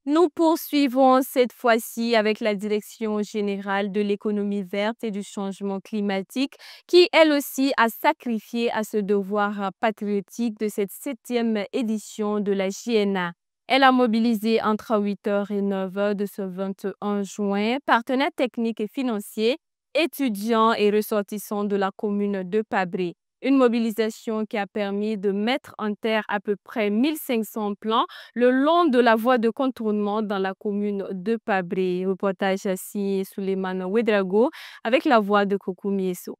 Nous poursuivons cette fois-ci avec la Direction générale de l'économie verte et du changement climatique qui, elle aussi, a sacrifié à ce devoir patriotique de cette 7e édition de la JNA. Elle a mobilisé entre 8 heures et 9 heures de ce 21 juin partenaires techniques et financiers, étudiants et ressortissants de la commune de Pabré. Une mobilisation qui a permis de mettre en terre à peu près 1500 plants le long de la voie de contournement dans la commune de Pabré. Reportage signé Souleymane Ouedraogo avec la voix de Kokou Mieso.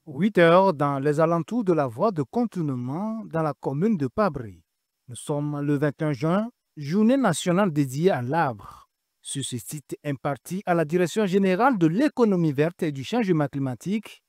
8 heures dans les alentours de la voie de contournement dans la commune de Pabré. Nous sommes le 21 juin, journée nationale dédiée à l'arbre. Sur ce site imparti à la Direction générale de l'économie verte et du changement climatique,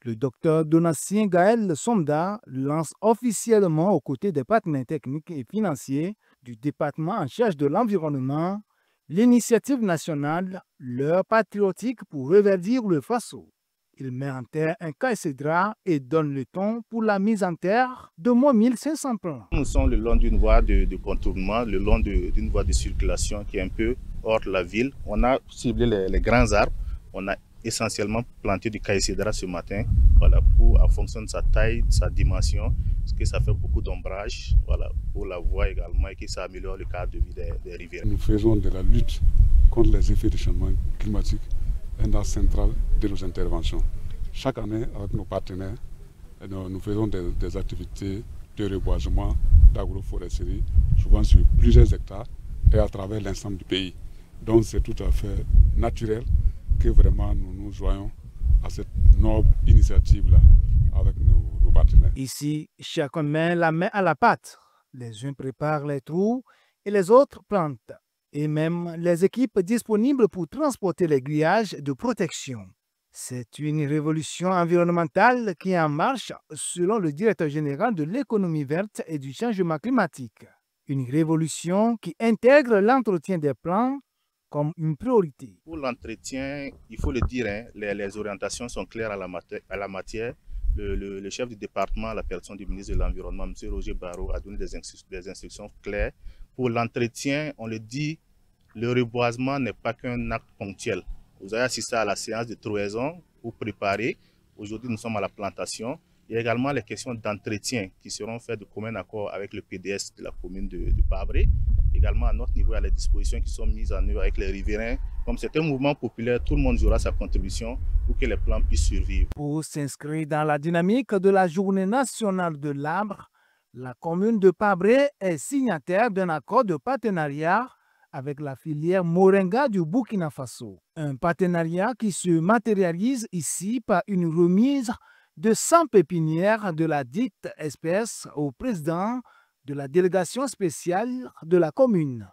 le docteur Donatien Gaël Somda lance officiellement aux côtés des partenaires techniques et financiers du département en charge de l'environnement l'initiative nationale L'heure patriotique pour reverdir le Faso. Il met en terre un caïcédra et donne le ton pour la mise en terre de moins 1500 plants. Nous sommes le long d'une voie de contournement, le long d'une voie de circulation qui est un peu hors de la ville. On a ciblé les grands arbres. On a essentiellement planté du caïcédra ce matin, voilà, en fonction de sa taille, de sa dimension, parce que ça fait beaucoup d'ombrage, voilà, pour la voie également et que ça améliore le cadre de vie des rivières. Nous faisons de la lutte contre les effets du changement climatique un axe central de nos interventions. Chaque année, avec nos partenaires, nous faisons des activités de reboisement, d'agroforesterie, souvent sur plusieurs hectares et à travers l'ensemble du pays. Donc c'est tout à fait naturel que vraiment nous nous joignons à cette noble initiative-là avec nos partenaires. Ici, chacun met la main à la pâte. Les uns préparent les trous et les autres plantent. Et même les équipes disponibles pour transporter les grillages de protection. C'est une révolution environnementale qui est en marche selon le directeur général de l'économie verte et du changement climatique. Une révolution qui intègre l'entretien des plants comme une priorité. Pour l'entretien, il faut le dire, hein, les orientations sont claires à la matière. Le chef du département, la personne du ministre de l'Environnement, M. Roger Barrault, a donné des instructions claires. Pour l'entretien, on le dit, le reboisement n'est pas qu'un acte ponctuel. Vous avez assisté à la séance de trouaison pour préparer. Aujourd'hui, nous sommes à la plantation. Il y a également les questions d'entretien qui seront faites de commun accord avec le PDS de la commune de Pabré. Également, à notre niveau, il y a les dispositions qui sont mises en œuvre avec les riverains. Comme c'est un mouvement populaire, tout le monde jouera sa contribution pour que les plants puissent survivre. Pour s'inscrire dans la dynamique de la Journée nationale de l'arbre, la commune de Pabré est signataire d'un accord de partenariat avec la filière Moringa du Burkina Faso. Un partenariat qui se matérialise ici par une remise de 100 pépinières de la dite espèce au président de la délégation spéciale de la commune.